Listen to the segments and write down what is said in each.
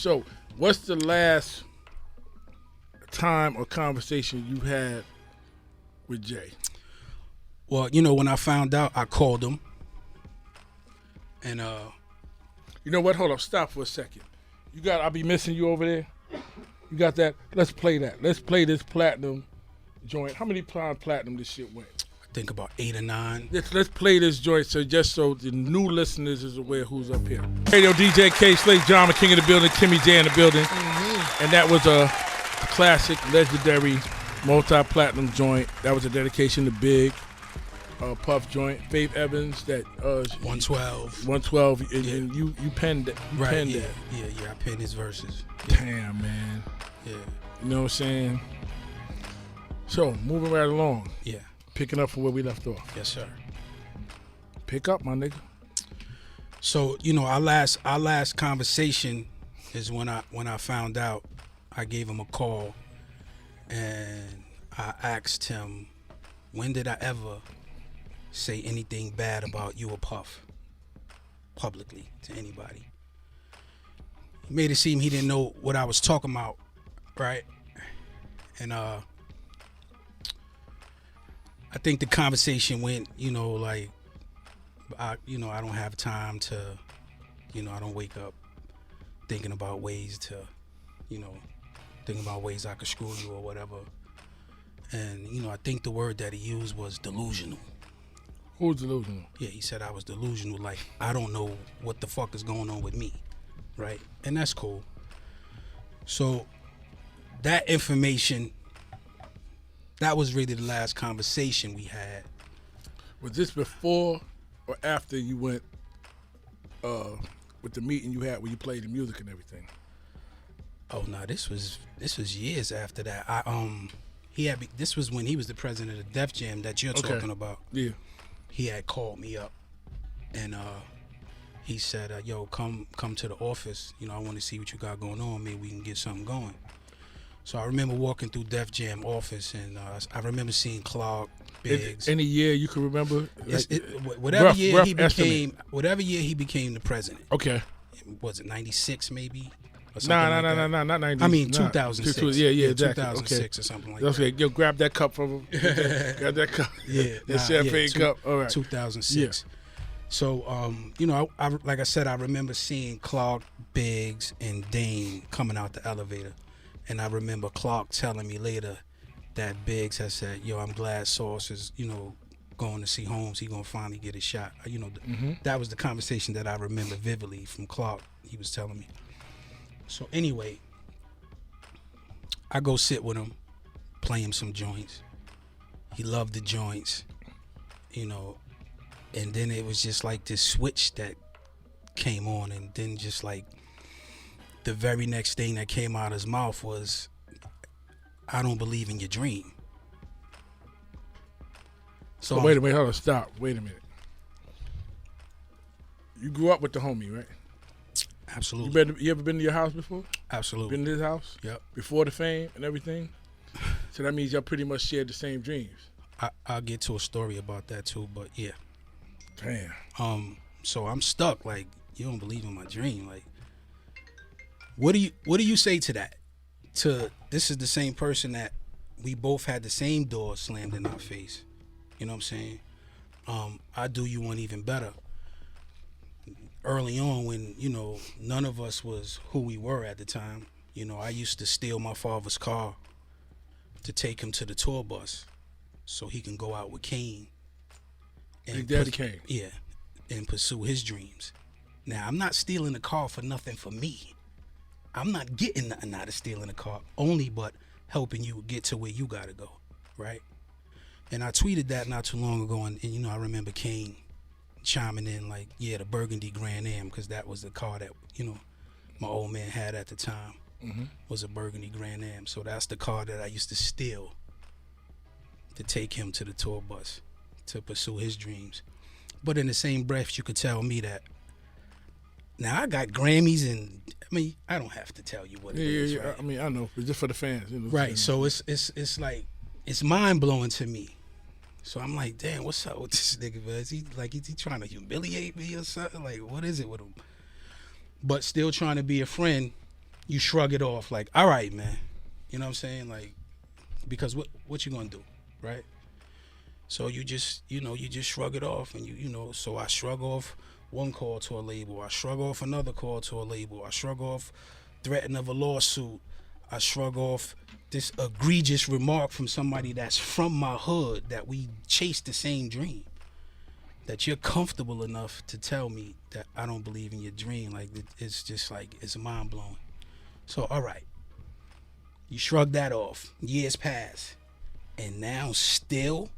So, what's the last time or conversation you had with Jay? Well, you know, when I found out, I called him. And you know what? Hold up, stop for a second. I'll be missing you over there. You got that? Let's play that. Let's play this platinum joint. How many times platinum this shit went? I think about 8 or 9. Let's play this joint so the new listeners is aware who's up here. Radio DJ Kayslay, John, the King of the building, Kimmy J in the building. Mm-hmm. And that was a classic, legendary, multi-platinum joint. That was a dedication to Big. Puff joint, Faith Evans, that 112, and you penned it. You penned yeah, that. yeah. I penned his verses. Damn, man. Yeah. You know what I'm saying? So moving right along. Yeah. Picking up from where we left off. Yes, sir. Pick up, my nigga. So you know, our last conversation is when I found out. I gave him a call, and I asked him, when did I ever say anything bad about you or Puff publicly to anybody? He made it seem he didn't know what I was talking about, right? And I think the conversation went, you know, like, I don't have time to, you know, I don't wake up thinking about ways to, you know, thinking about ways I could screw you or whatever. And, you know, I think the word that he used was delusional. Who's delusional? Yeah, he said I was delusional. Like, I don't know what the fuck is going on with me, right? And that's cool. So, that information, that was really the last conversation we had. Was this before or after you went with the meeting you had where you played the music and everything? Oh, no, this was years after that. This was when he was the president of Def Jam that you're talking about. Yeah. He had called me up, and he said, "Yo, come to the office. You know, I want to see what you got going on. Maybe we can get something going." So I remember walking through Def Jam office, and I remember seeing Clark, Biggs. Any year you can remember? Whatever year he became the president. Okay. Was it 96 maybe? No, not 90. I mean 2006. Yeah, exactly. 2006 or something like that. Okay, yo, grab that cup from him. Grab that cup. Yeah, that champagne cup. All right. 2006. Yeah. So, you know, I like I said, I remember seeing Clark, Biggs, and Dane coming out the elevator, and I remember Clark telling me later that Biggs had said, "Yo, I'm glad Sauce is, you know, going to see Holmes. He gonna finally get a shot." You know, that was the conversation that I remember vividly from Clark. He was telling me. So anyway, I go sit with him, play him some joints. He loved the joints, you know, and then it was just like this switch that came on, and then just like the very next thing that came out of his mouth was, "I don't believe in your dream." So wait a minute, hold on, stop. Wait a minute. You grew up with the homie, right? Absolutely. You ever been to your house before? Absolutely. Been to his house? Yep. Before the fame and everything? So that means y'all pretty much shared the same dreams. I'll get to a story about that too, but yeah. Damn. So I'm stuck. Like, you don't believe in my dream. Like, what do you say to that? This is the same person that we both had the same door slammed in our face. You know what I'm saying? I do you one even better. Early on, when, you know, none of us was who we were at the time, you know, I used to steal my father's car to take him to the tour bus so he can go out with Kane. Big Daddy Kane. Yeah, and pursue his dreams. Now, I'm not stealing the car for nothing for me. I'm not getting nothing out of stealing the car, only but helping you get to where you gotta go, right? And I tweeted that not too long ago, and you know, I remember Kane chiming in like, yeah, the Burgundy Grand Am, because that was the car that, you know, my old man had at the time, was a Burgundy Grand Am. So that's the car that I used to steal to take him to the tour bus to pursue his dreams. But in the same breath, you could tell me that, now I got Grammys, and I mean, I don't have to tell you what it is. Yeah. Right? I mean, I know, but just for the fans. You know, right, so it's like, it's mind-blowing to me. So I'm like, damn, what's up with this nigga, man? Is he trying to humiliate me or something? Like, what is it with him? But still trying to be a friend, you shrug it off like, all right, man. You know what I'm saying? Like, because what you gonna do, right? So you just shrug it off, and so I shrug off one call to a label, I shrug off another call to a label, I shrug off threat of a lawsuit, I shrug off this egregious remark from somebody that's from my hood that we chase the same dream. That you're comfortable enough to tell me that I don't believe in your dream. Like, it's just like, it's mind blowing. So, all right. You shrug that off. Years pass. And now still,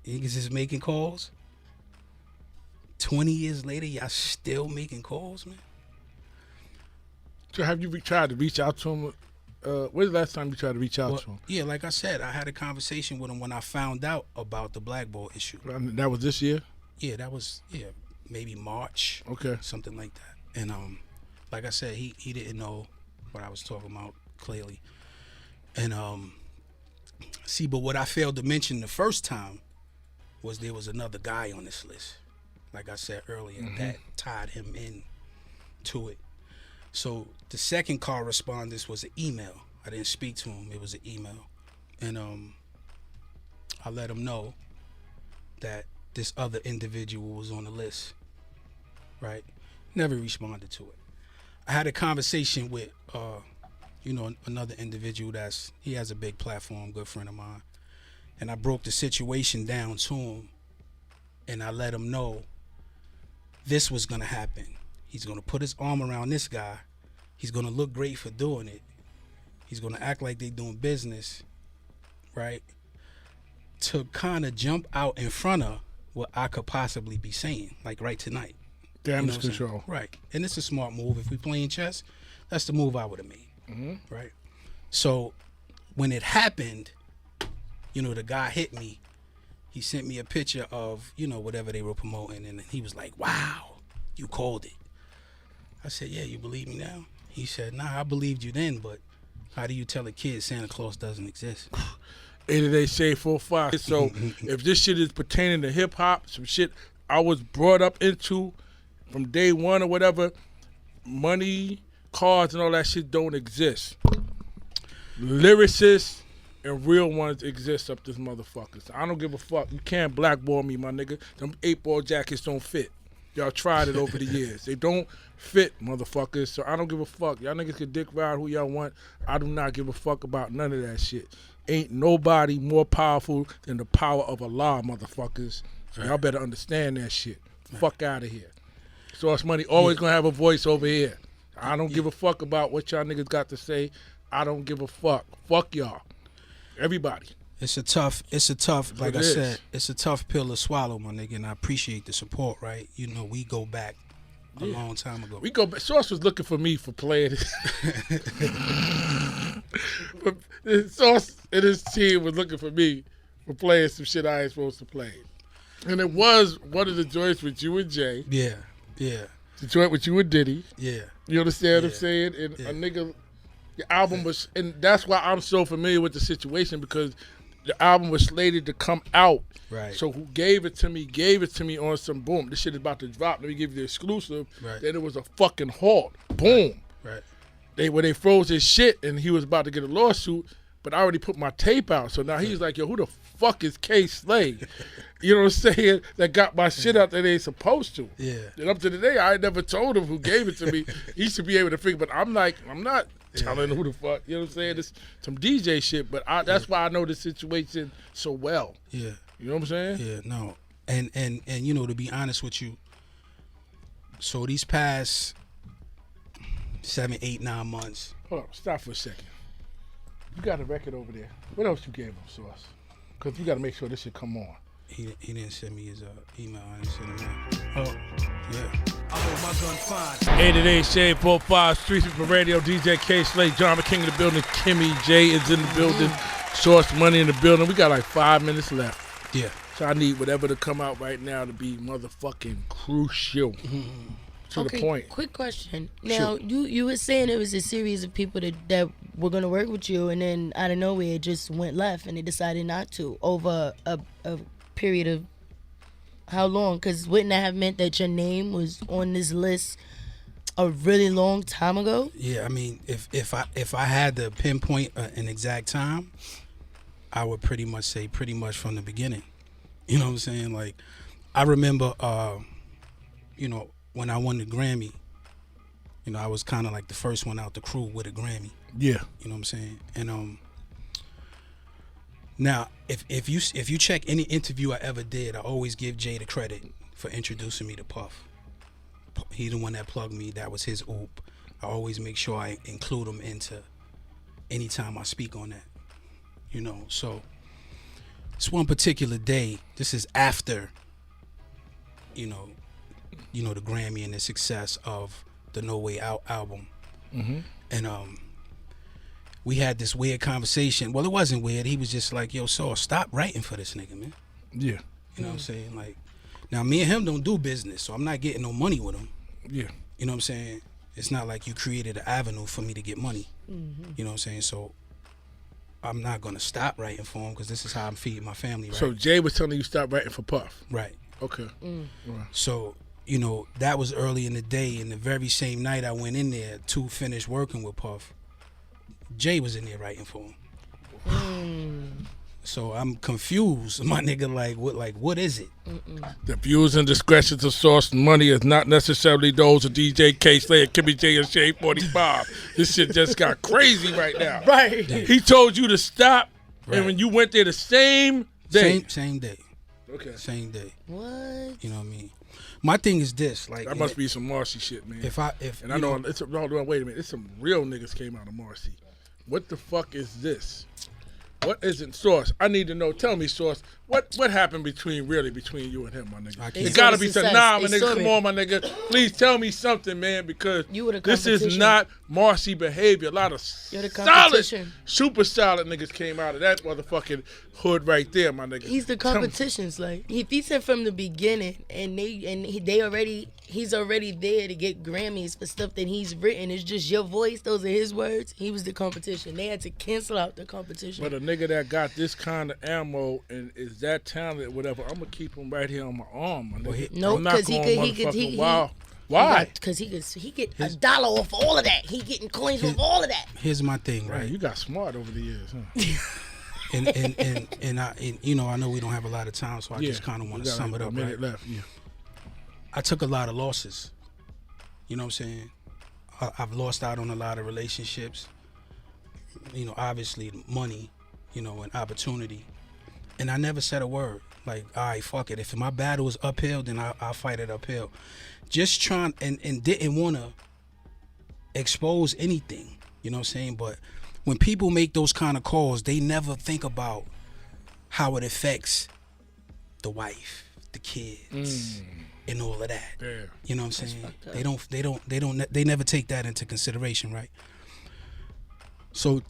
niggas is making calls. 20 years later, y'all still making calls, man? So have you tried to reach out to him? When's the last time you tried to reach out to him? Yeah, like I said, I had a conversation with him when I found out about the blackball issue. That was this year? Yeah, that was, maybe March. Okay. Something like that. And like I said, he didn't know what I was talking about clearly. And see, but what I failed to mention the first time was there was another guy on this list, like I said earlier, that tied him in to it. So the second correspondence was an email. I didn't speak to him. It was an email. And I let him know that this other individual was on the list, right? Never responded to it. I had a conversation with, another individual he has a big platform, good friend of mine. And I broke the situation down to him, and I let him know this was going to happen. He's going to put his arm around this guy. He's going to look great for doing it. He's going to act like they doing business, right? To kind of jump out in front of what I could possibly be saying, like right tonight. Damage control. Right. And it's a smart move. If we playing chess, that's the move I would have made, right? So when it happened, the guy hit me. He sent me a picture of, whatever they were promoting, and he was like, wow, you called it. I said, yeah, you believe me now? He said, nah, I believed you then, but how do you tell a kid Santa Claus doesn't exist? 888 Shade45. So if this shit is pertaining to hip hop, some shit I was brought up into from day one or whatever, money, cars, and all that shit don't exist. Lyricists and real ones exist up this motherfucker. So I don't give a fuck. You can't blackball me, my nigga. Them 8-ball jackets don't fit. Y'all tried it over the years. They don't fit, motherfuckers. So I don't give a fuck. Y'all niggas can dick ride who y'all want. I do not give a fuck about none of that shit. Ain't nobody more powerful than the power of Allah, motherfuckers. So y'all better understand that shit. Fuck out of here. Source Money always gonna have a voice over here. I don't give a fuck about what y'all niggas got to say. I don't give a fuck. Fuck y'all. Everybody. It's a tough, like I said, it's a tough pill to swallow, my nigga, and I appreciate the support, right? We go back a long time ago. We go back. Source was looking for me for playing Source and his team was looking for me for playing some shit I ain't supposed to play. And it was one of the joints with you and Jay. Yeah. The joint with you and Diddy. Yeah. You understand what I'm saying? And a nigga, the album was, and that's why I'm so familiar with the situation, because the album was slated to come out. Right. So who gave it to me on some boom. This shit is about to drop. Let me give you the exclusive. Right. Then it was a fucking halt. Boom. Right. They froze his shit and he was about to get a lawsuit, but I already put my tape out. So now he's like, yo, who the fuck is Kayslay? You know what I'm saying? That got my shit out that they ain't supposed to. Yeah. And up to today, I never told him who gave it to me. He should be able to figure, but I'm not telling who the fuck. You know what I'm saying? It's some DJ shit, but that's why I know the situation so well. Yeah. You know what I'm saying? Yeah, no. And to be honest with you, so these past 7, 8, 9 months. Hold on, stop for a second. You got a record over there. What else you gave him, Sauce? Because we got to make sure this shit come on. He didn't send me his email. I didn't send him that. Oh, yeah. I hold my gun fine. 888 Shade45 Streetsweeper Radio. DJ Kayslay, John King in the building. Kimmy J is in the building. Source Money in the building. We got like 5 minutes left. Yeah. So I need whatever to come out right now to be motherfucking crucial. To the point. Quick question. Now, you were saying it was a series of people that were going to work with you, and then out of nowhere it just went left and they decided not to over a period of how long? Because wouldn't that have meant that your name was on this list a really long time ago. Yeah, I mean, if I had to pinpoint an exact time, I would pretty much say pretty much from the beginning. You know what I'm saying? Like, I remember, you know, when I won the Grammy, you know, I was kind of like the first one out the crew with a Grammy. Yeah. You know what I'm saying? And now, if you check any interview I ever did, I always give Jay the credit for introducing me to Puff. He the one that plugged me. That was his oop. I always make sure I include him into anytime I speak on that. You know, so this one particular day, this is after, you know, the Grammy and the success of the No Way Out album. Mm-hmm. And we had this weird conversation. Well, it wasn't weird. He was just like, yo, Sauce, stop writing for this nigga, man. Yeah. You know what I'm saying? Like, now me and him don't do business, so I'm not getting no money with him. Yeah. You know what I'm saying? It's not like you created an avenue for me to get money. Mm-hmm. You know what I'm saying? So I'm not going to stop writing for him because this is how I'm feeding my family, right? So Jay was telling you stop writing for Puff. Right. Okay. Mm. So, you know, that was early in the day, and the very same night I went in there to finish working with Puff, Jay was in there writing for him. Mm. So I'm confused, my nigga. What is it? The views and discretions of Sauce and Money is not necessarily those of DJ Kayslay and Kimmy J and Shade45. This shit just got crazy right now. Right. He told you to stop, Right. and when you went there the same day. Same day. Okay. Same day. What? You know what I mean? My thing is this, like, That must be some Marcy shit, man. if And I know it's wait a minute. It's some real niggas came out of Marcy. What the fuck is this? What isn't Sauce? I need to know. Tell me, Sauce. What happened between you and him, my nigga? I They It can't. gotta saw be the something. success. Nah, my They nigga, saw come it. on, my nigga. Please tell me something, man, because You were the this is competition. not Marcy behavior. A lot of You're the solid, competition. super solid niggas came out of that motherfucking hood right there, my nigga. He's the Tell me. competitions. Like he said from the beginning, and he's already there to get Grammys for stuff that he's written. It's just your voice. Those are his words. He was the competition. They had to cancel out the competition. But a nigga that got this kind of ammo and is that talented, whatever, I'm gonna keep him right here on my arm, my nigga. No, I'm not 'cause he going could- he could- motherfucking he- wild. Why? Because he get $1 off all of that. He getting coins off all of that. Here's my thing, Man, right? you got smart over the years, huh? And you know, I know we don't have a lot of time, so I just kind of want to sum it up. A minute Right? left. Yeah. I took a lot of losses. You know what I'm saying? I've lost out on a lot of relationships. You know, obviously money, you know, and opportunity. And I never said a word. Like, all right, fuck it. If my battle is uphill, then I'll fight it uphill. Just trying and didn't want to expose anything. You know what I'm saying? But when people make those kind of calls, they never think about how it affects the wife, the kids, and all of that. Yeah. You know what I'm saying? They never take that into consideration, right? So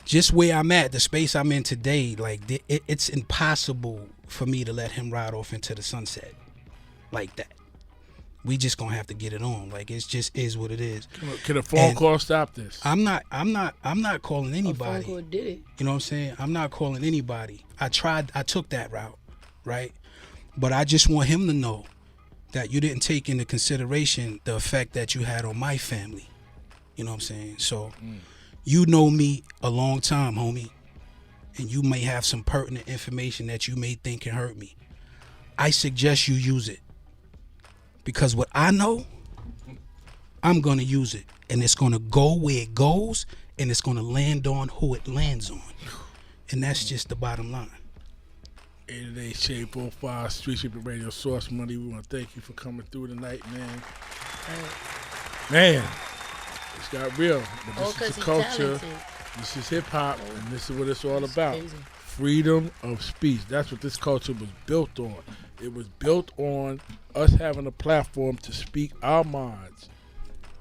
just where I'm at, the space I'm in today, like it's impossible for me to let him ride off into the sunset like that. We just gonna have to get it on. Like it just is what it is. Can a phone call stop this? I'm not calling A anybody. phone call did it. You know what I'm saying? I'm not calling anybody. I took that route, right? But I just want him to know that you didn't take into consideration the effect that you had on my family. You know what I'm saying? So you know me a long time, homie, and you may have some pertinent information that you may think can hurt me. I suggest you use it. Because what I know, I'm going to use it. And it's going to go where it goes, and it's going to land on who it lands on. And that's just the bottom line. 88 Shade45 Streetsweeper Radio Source Money. We want to thank you for coming through tonight, man. Man, it's got real. But Oh, this 'cause is the he's culture. talented. This is hip hop, and this is what it's all about. Crazy. Freedom of speech. That's what this culture was built on. It was built on us having a platform to speak our minds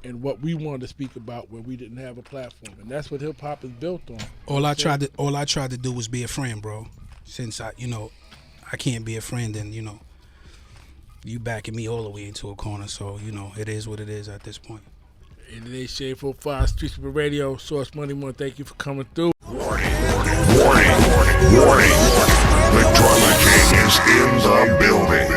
and what we wanted to speak about when we didn't have a platform. And that's what hip hop is built on. All I tried to do was be a friend, bro. Since I can't be a friend, and you backing me all the way into a corner. So it is what it is at this point. 88 Shade45 Streetsweeper Radio Source Money. Want to thank you for coming through. Warning. The Drama King is in the building.